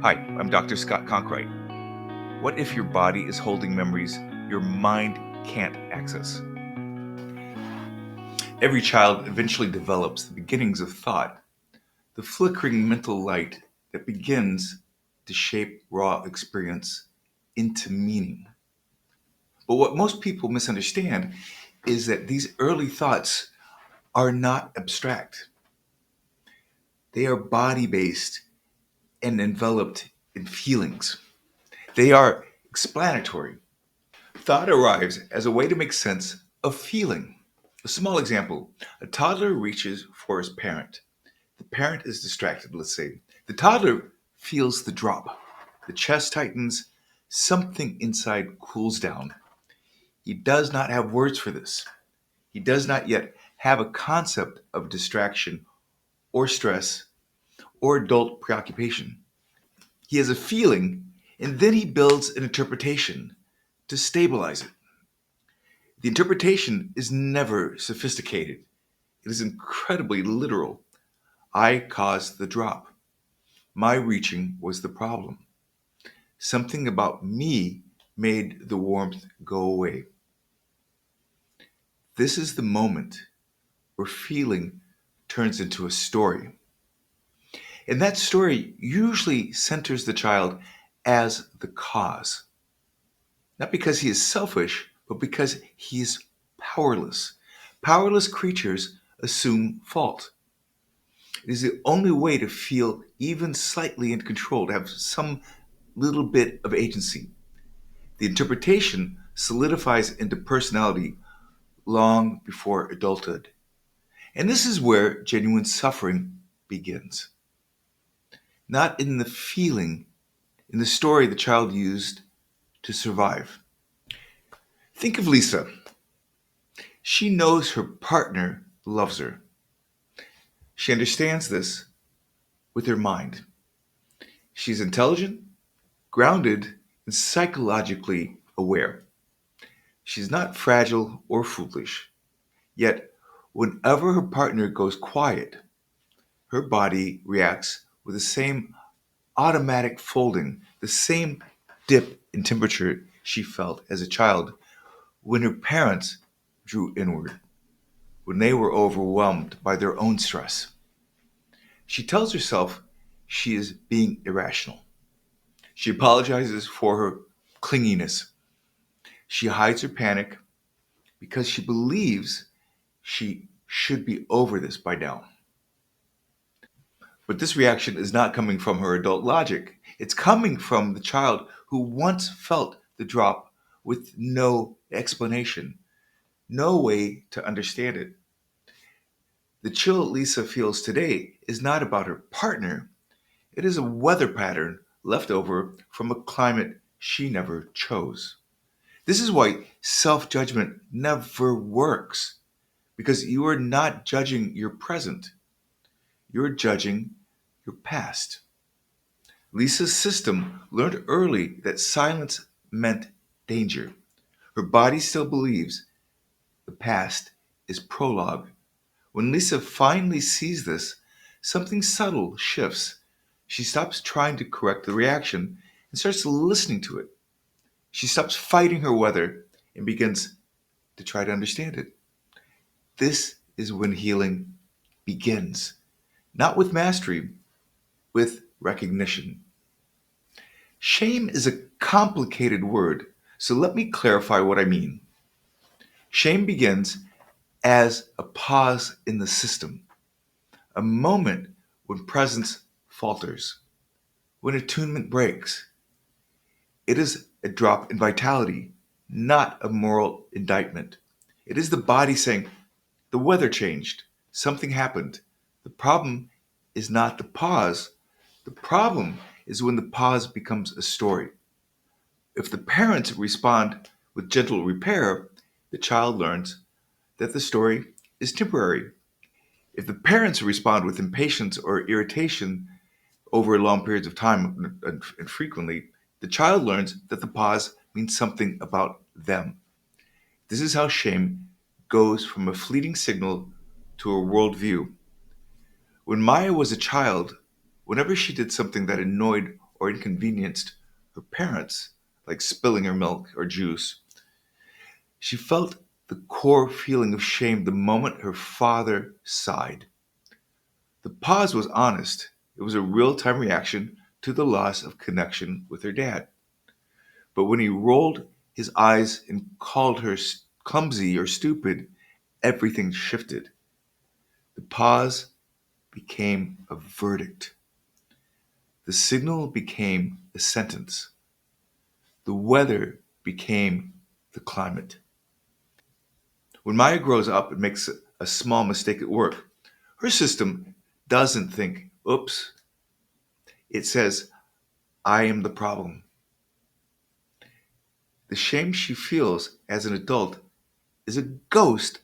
Hi, I'm Dr. Scott Conkright. What if your body is holding memories your mind can't access? Every child eventually develops the beginnings of thought, the flickering mental light that begins to shape raw experience into meaning. But what most people misunderstand is that these early thoughts are not abstract. They are body based and enveloped in feelings. They are explanatory. Thought arrives as a way to make sense of feeling. A small example: a toddler reaches for his parent. The parent is distracted, let's say. The toddler feels the drop. The chest tightens, something inside cools down. He does not have words for this. He does not yet have a concept of distraction or stress or adult preoccupation. He has a feeling, and then he builds an interpretation to stabilize it. The interpretation is never sophisticated. It is incredibly literal. I caused the drop. My reaching was the problem. Something about me made the warmth go away. This is the moment where feeling turns into a story. And that story usually centers the child as the cause. Not because he is selfish, but because he is powerless. Powerless creatures assume fault. It is the only way to feel even slightly in control, to have some little bit of agency. The interpretation solidifies into personality long before adulthood. And this is where genuine suffering begins. Not in the feeling, in the story the child used to survive. Think of Lisa. She knows her partner loves her. She understands this with her mind. She's intelligent, grounded, and psychologically aware. She's not fragile or foolish. Yet, whenever her partner goes quiet, her body reacts with the same automatic folding, the same dip in temperature she felt as a child when her parents drew inward, when they were overwhelmed by their own stress. She tells herself she is being irrational. She apologizes for her clinginess. She hides her panic because she believes she should be over this by now. But this reaction is not coming from her adult logic. It's coming from the child who once felt the drop with no explanation, no way to understand it. The chill Lisa feels today is not about her partner, it is a weather pattern left over from a climate she never chose. This is why self judgment never works, because you are not judging your present, you're judging your past. Lisa's system learned early that silence meant danger. Her body still believes the past is prologue. When Lisa finally sees this, something subtle shifts. She stops trying to correct the reaction and starts listening to it. She stops fighting her weather and begins to try to understand it. This is when healing begins, not with mastery, with recognition. Shame is a complicated word, so let me clarify what I mean. Shame begins as a pause in the system, a moment when presence falters, when attunement breaks. It is a drop in vitality, not a moral indictment. It is the body saying, the weather changed, something happened. The problem is not the pause. The problem is when the pause becomes a story. If the parents respond with gentle repair, the child learns that the story is temporary. If the parents respond with impatience or irritation over long periods of time and frequently, the child learns that the pause means something about them. This is how shame goes from a fleeting signal to a worldview. When Maya was a child, whenever she did something that annoyed or inconvenienced her parents, like spilling her milk or juice, she felt the core feeling of shame the moment her father sighed. The pause was honest. It was a real time reaction to the loss of connection with her dad. But when he rolled his eyes and called her clumsy or stupid, everything shifted. The pause became a verdict. The signal became a sentence. The weather became the climate. When Maya grows up and makes a small mistake at work, her system doesn't think, oops. It says, I am the problem. The shame she feels as an adult is a ghost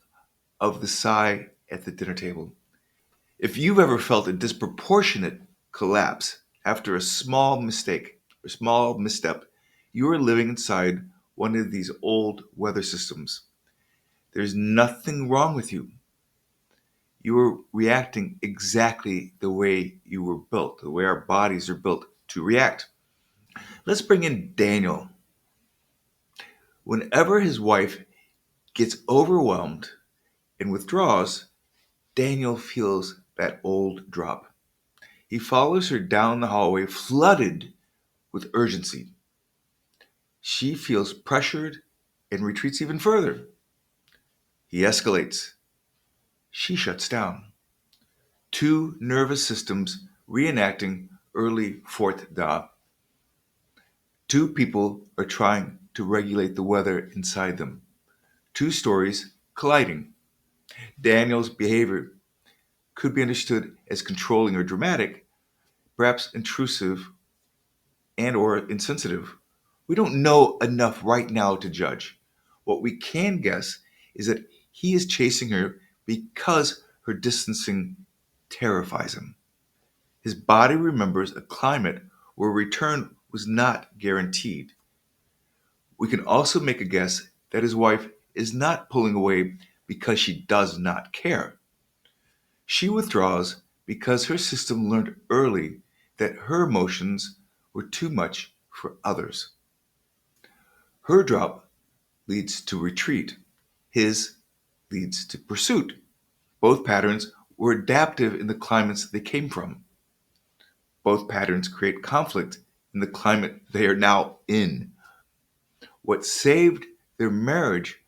of the sigh at the dinner table. If you've ever felt a disproportionate collapse after a small mistake or small misstep, you are living inside one of these old weather systems. There's nothing wrong with you. You are reacting exactly the way you were built, the way our bodies are built to react. Let's bring in Daniel. Whenever his wife gets overwhelmed and withdraws, Daniel feels that old drop. He follows her down the hallway, flooded with urgency. She feels pressured and retreats even further. He escalates. She shuts down. Two nervous systems reenacting early Fourth Da. Two people are trying to regulate the weather inside them. Two stories colliding. Daniel's behavior could be understood as controlling or dramatic, perhaps intrusive and or insensitive. We don't know enough right now to judge. What we can guess is that he is chasing her because her distancing terrifies him. His body remembers a climate where return was not guaranteed. We can also make a guess that his wife is not pulling away because she does not care. She withdraws because her system learned early that her emotions were too much for others. Her drop leads to retreat. His leads to pursuit. Both patterns were adaptive in the climates they came from. Both patterns create conflict in the climate they are now in. What saved their marriage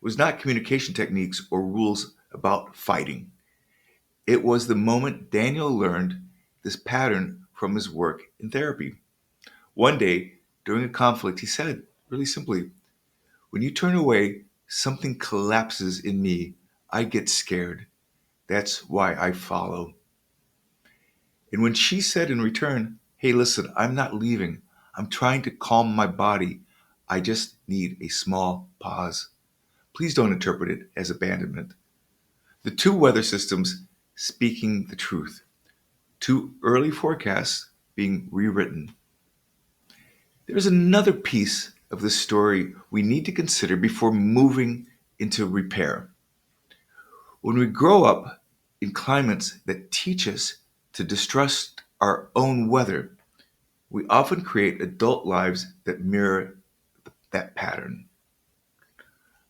was not communication techniques or rules about fighting. It was the moment Daniel learned this pattern from his work in therapy. One day, during a conflict, he said, really simply, when you turn away, something collapses in me. I get scared. That's why I follow. And when she said in return, hey, listen, I'm not leaving. I'm trying to calm my body. I just need a small pause. Please don't interpret it as abandonment. The two weather systems speaking the truth. Two early forecasts being rewritten. There's another piece of the story we need to consider before moving into repair. When we grow up in climates that teach us to distrust our own weather, we often create adult lives that mirror that pattern.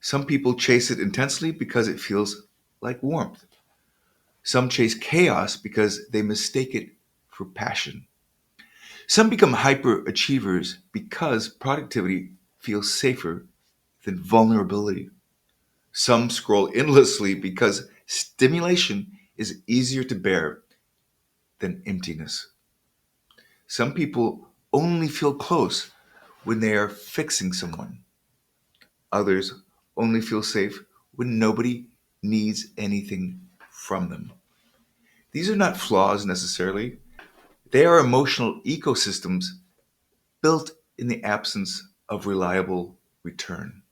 Some people chase it intensely because it feels like warmth. Some chase chaos because they mistake it for passion. Some become hyperachievers because productivity feels safer than vulnerability. Some scroll endlessly because stimulation is easier to bear than emptiness. Some people only feel close when they are fixing someone. Others only feel safe when nobody needs anything from them. These are not flaws necessarily, they are emotional ecosystems built in the absence of reliable return.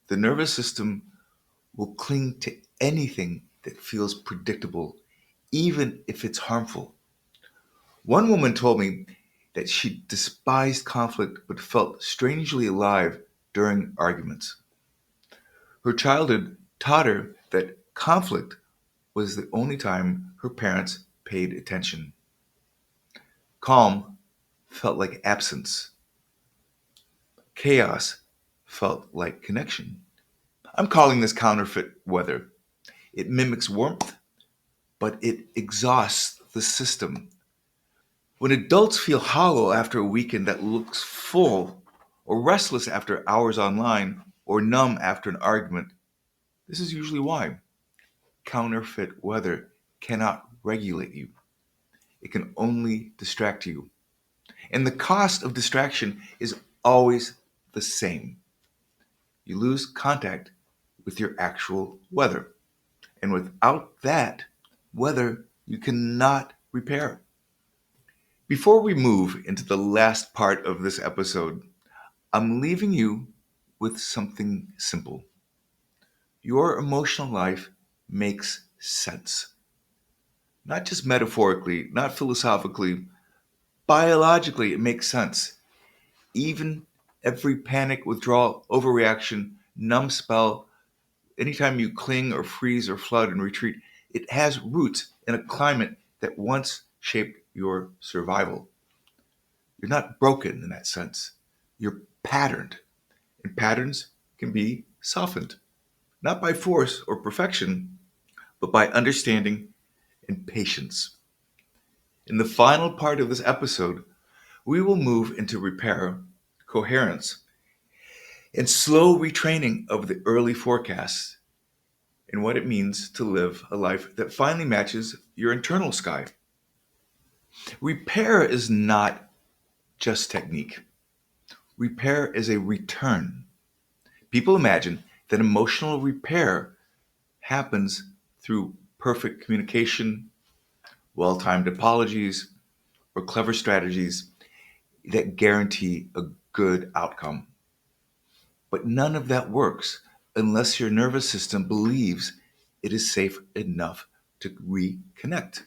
The nervous system will cling to anything that feels predictable, even if it's harmful. One woman told me that she despised conflict but felt strangely alive during arguments. Her childhood taught her that conflict was the only time her parents paid attention. Calm felt like absence. Chaos felt like connection. I'm calling this counterfeit weather. It mimics warmth, but it exhausts the system. When adults feel hollow after a weekend that looks full, or restless after hours online, or numb after an argument, this is usually why. Counterfeit weather cannot regulate you. It can only distract you. And the cost of distraction is always the same. You lose contact with your actual weather. And without that weather, you cannot repair. Before we move into the last part of this episode, I'm leaving you with something simple. Your emotional life makes sense. Not just metaphorically, not philosophically, biologically, it makes sense. Even every panic, withdrawal, overreaction, numb spell, anytime you cling or freeze or flood and retreat, it has roots in a climate that once shaped your survival. You're not broken in that sense. You're patterned, and patterns can be softened, not by force or perfection, but by understanding and patience. In the final part of this episode, we will move into repair, coherence, and slow retraining of the early forecasts and what it means to live a life that finally matches your internal sky. Repair is not just technique. Repair is a return. People imagine that emotional repair happens through perfect communication, well timed apologies, or clever strategies that guarantee a good outcome. But none of that works unless your nervous system believes it is safe enough to reconnect.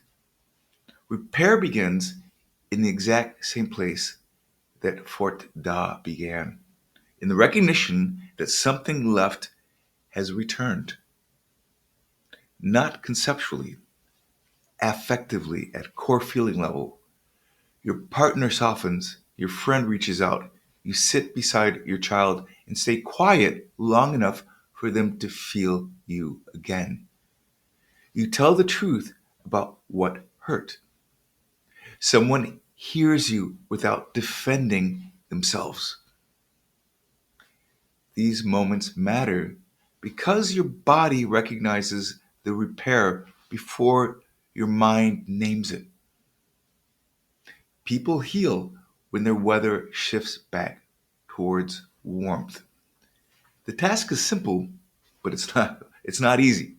Repair begins in the exact same place that Fort Da began, in the recognition that something left has returned, not conceptually, affectively, at core feeling level. Your partner softens, your friend reaches out, you sit beside your child and stay quiet long enough for them to feel you again. You tell the truth about what hurt. Someone hears you without defending themselves. These moments matter because your body recognizes the repair before your mind names it. People heal when their weather shifts back towards warmth. The task is simple, but it's not easy.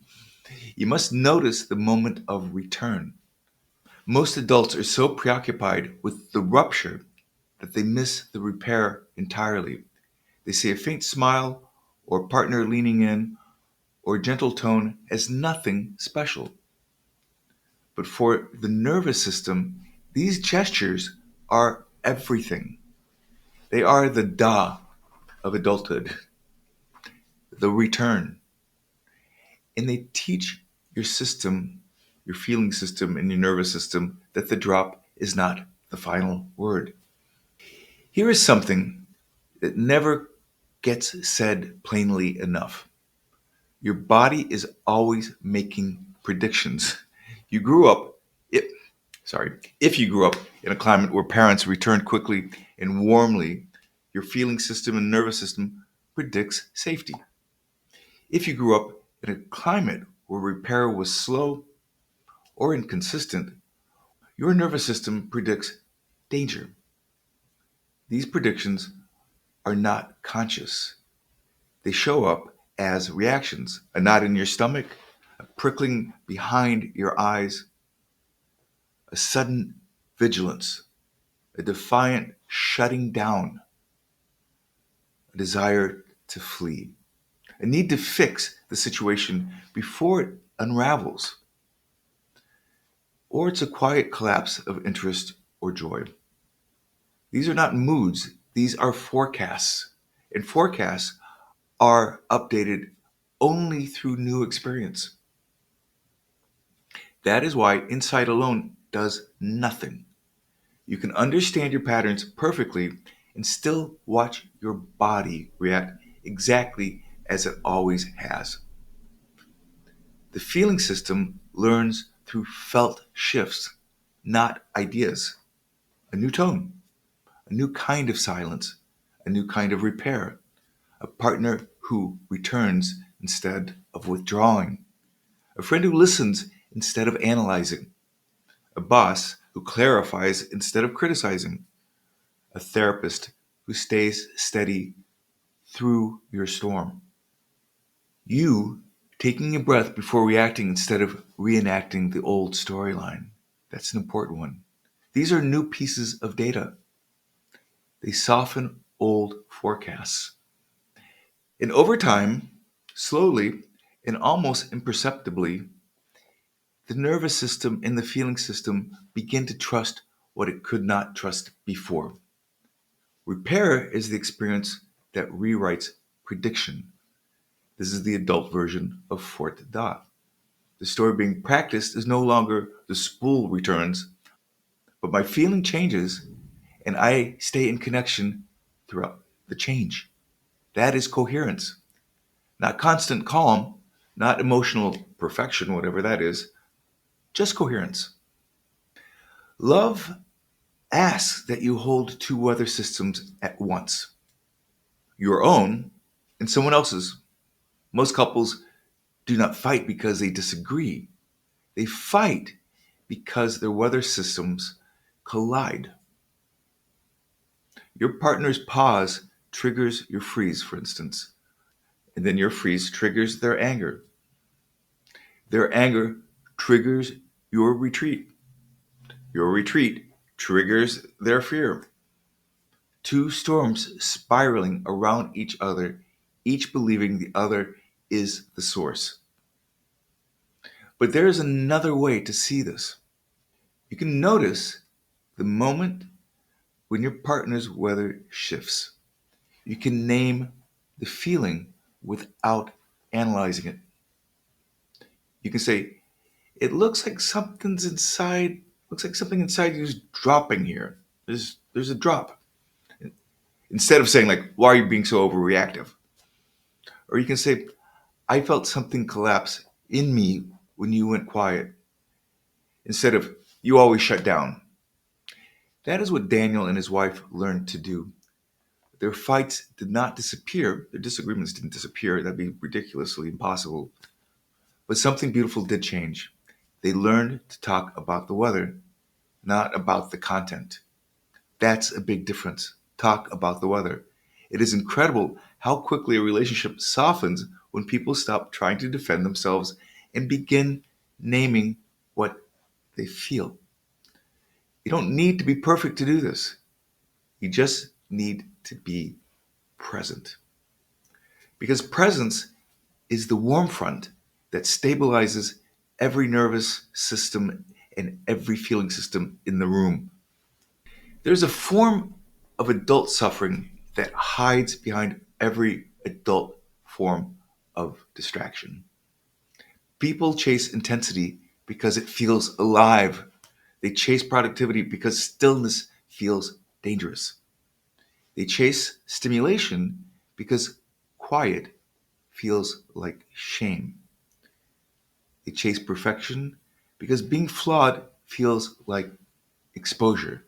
You must notice the moment of return. Most adults are so preoccupied with the rupture that they miss the repair entirely. They say a faint smile or partner leaning in or gentle tone as nothing special. But for the nervous system, these gestures are everything. They are the da of adulthood, the return. And they teach your system, your feeling system, and your nervous system that the drop is not the final word. Here is something that never gets said plainly enough. Your body is always making predictions. You grew up, if, if you grew up in a climate where parents returned quickly and warmly, your feeling system and nervous system predicts safety. If you grew up in a climate where repair was slow or inconsistent, your nervous system predicts danger. These predictions are not conscious. They show up as reactions: a knot in your stomach, a prickling behind your eyes, a sudden vigilance, a defiant shutting down, a desire to flee, a need to fix the situation before it unravels, or it's a quiet collapse of interest or joy. These are not moods, these are forecasts. And forecasts are updated only through new experience. That is why insight alone does nothing. You can understand your patterns perfectly and still watch your body react exactly as it always has. The feeling system learns through felt shifts, not ideas. A new tone, a new kind of silence, a new kind of repair, a partner who returns instead of withdrawing, a friend who listens instead of analyzing, a boss who clarifies instead of criticizing, a therapist who stays steady through your storm. You taking a breath before reacting instead of reenacting the old storyline. That's an important one. These are new pieces of data. They soften old forecasts. And over time, slowly and almost imperceptibly, the nervous system and the feeling system begin to trust what it could not trust before. Repair is the experience that rewrites prediction. This is the adult version of Fort Da. The story being practiced is no longer the spool returns, but my feeling changes and I stay in connection throughout the change. That is coherence, not constant calm, not emotional perfection, whatever that is, just coherence. Love asks that you hold two weather systems at once, your own and someone else's. Most couples do not fight because they disagree, they fight because their weather systems collide. Your partner's pause triggers your freeze, for instance, and then your freeze triggers their anger. Their anger triggers your retreat. Your retreat triggers their fear. Two storms spiraling around each other, each believing the other is the source. But there is another way to see this. You can notice the moment when your partner's weather shifts. You can name the feeling without analyzing it. You can say, it looks like something inside you is dropping here. There's a drop. Instead of saying like, why are you being so overreactive? Or you can say, I felt something collapse in me when you went quiet. Instead of, you always shut down. That is what Daniel and his wife learned to do. Their fights did not disappear. Their disagreements didn't disappear. That'd be ridiculously impossible. But something beautiful did change. They learned to talk about the weather, not about the content. That's a big difference. Talk about the weather. It is incredible how quickly a relationship softens when people stop trying to defend themselves and begin naming what they feel. You don't need to be perfect to do this. You just need to be present. Because presence is the warm front that stabilizes every nervous system and every feeling system in the room. There's a form of adult suffering that hides behind every adult form of distraction. People chase intensity because it feels alive. They chase productivity because stillness feels dangerous. They chase stimulation because quiet feels like shame. They chase perfection because being flawed feels like exposure.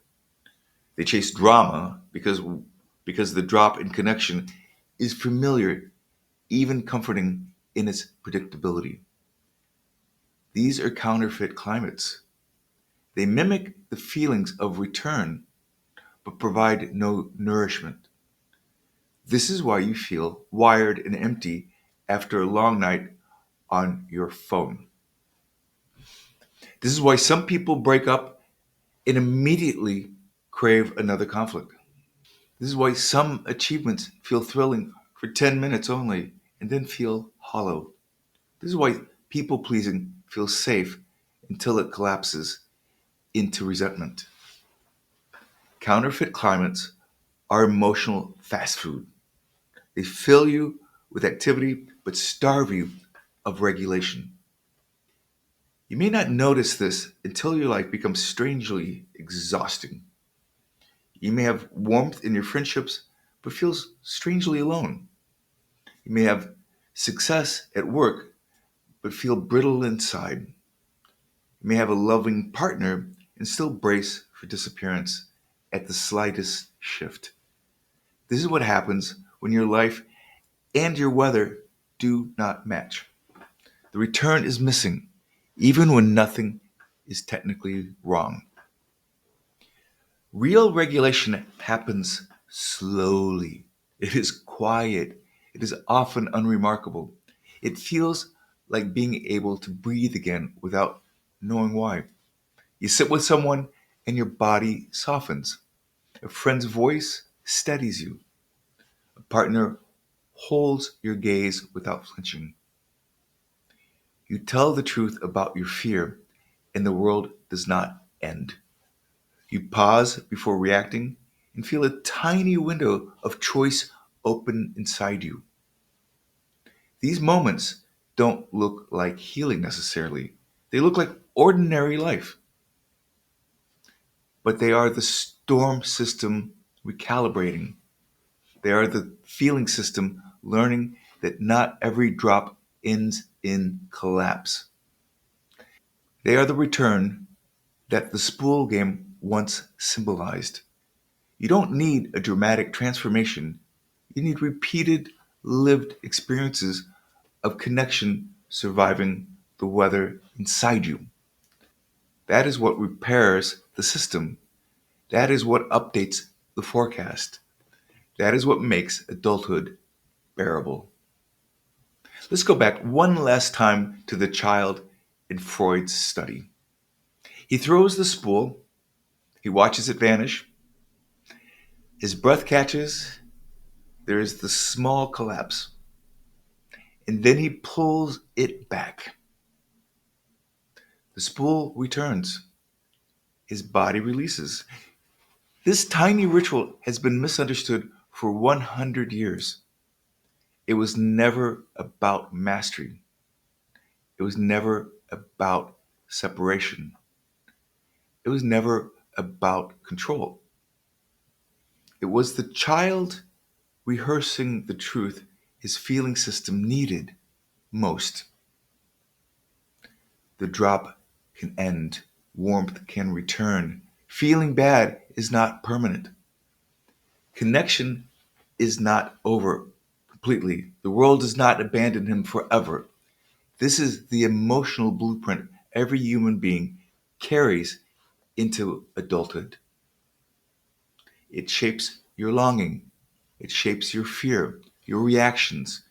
They chase drama because the drop in connection is familiar, even comforting in its predictability. These are counterfeit climates. They mimic the feelings of return but provide no nourishment. This is why you feel wired and empty after a long night on your phone. This is why some people break up and immediately crave another conflict. This is why some achievements feel thrilling for 10 minutes only and then feel hollow. This is why people pleasing feels safe until it collapses into resentment. Counterfeit climates are emotional fast food. They fill you with activity but starve you of regulation. You may not notice this until your life becomes strangely exhausting. You may have warmth in your friendships, but feel strangely alone. You may have success at work, but feel brittle inside. You may have a loving partner and still brace for disappearance at the slightest shift. This is what happens when your life and your weather do not match. The return is missing, even when nothing is technically wrong. Real regulation happens slowly. It is quiet. It is often unremarkable. It feels like being able to breathe again without knowing why. You sit with someone and your body softens. A friend's voice steadies you. A partner holds your gaze without flinching. You tell the truth about your fear, and the world does not end. You pause before reacting and feel a tiny window of choice open inside you. These moments don't look like healing necessarily. They look like ordinary life, but they are the storm system recalibrating. They are the feeling system learning that not every drop ends in collapse. They are the return that the spool game once symbolized. You don't need a dramatic transformation. You need repeated, lived experiences of connection surviving the weather inside you. That is what repairs the system. That is what updates the forecast. That is what makes adulthood bearable. Let's go back one last time to the child in Freud's study. He throws the spool, he watches it vanish, his breath catches, there is the small collapse, and then he pulls it back. The spool returns, his body releases. This tiny ritual has been misunderstood for 100 years. It was never about mastery, it was never about separation, it was never about control. It was the child rehearsing the truth his feeling system needed most. The drop can end, warmth can return. Feeling bad is not permanent. Connection is not over completely. The world does not abandon him forever. This is the emotional blueprint every human being carries into adulthood. It shapes your longing, it shapes your fear, your reactions,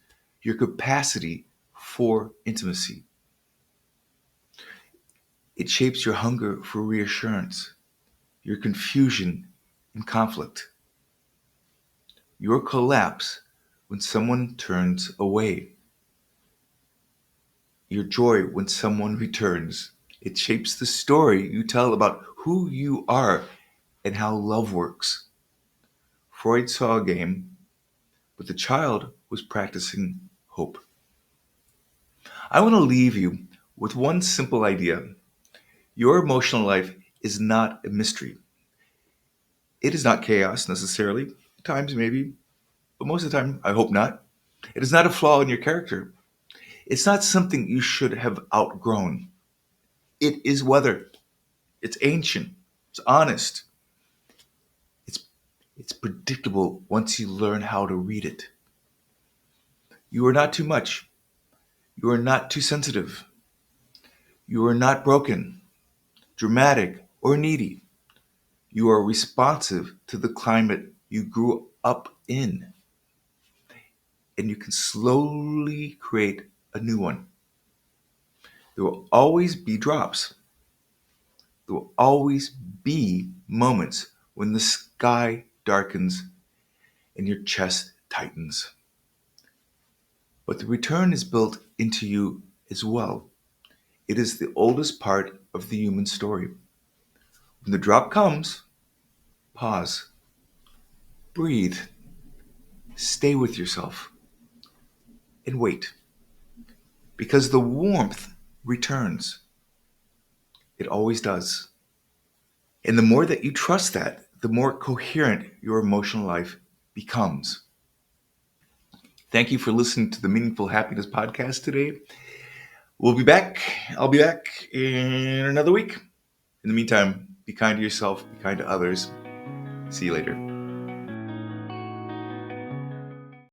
your capacity for intimacy. It shapes your hunger for reassurance, your confusion and conflict, your collapse when someone turns away, your joy when someone returns. It shapes the story you tell about who you are and how love works. Freud saw a game, but the child was practicing hope. I want to leave you with one simple idea. Your emotional life is not a mystery. It is not chaos necessarily. At times, maybe, but most of the time, I hope not. It is not a flaw in your character. It's not something you should have outgrown. It is weather. It's ancient. It's honest. It's, it's predictable once you learn how to read it. You are not too much. You are not too sensitive. You are not broken, dramatic, or needy. You are responsive to the climate you grew up in, and you can slowly create a new one. There will always be drops. There will always be moments when the sky darkens and your chest tightens. But the return is built into you as well. It is the oldest part of the human story. When the drop comes, pause, breathe, stay with yourself, and wait. Because the warmth returns. It always does. And the more that you trust that, the more coherent your emotional life becomes. Thank you for listening to the Meaningful Happiness podcast today. We'll be back. I'll be back in another week. In the meantime, be kind to yourself, be kind to others. See you later.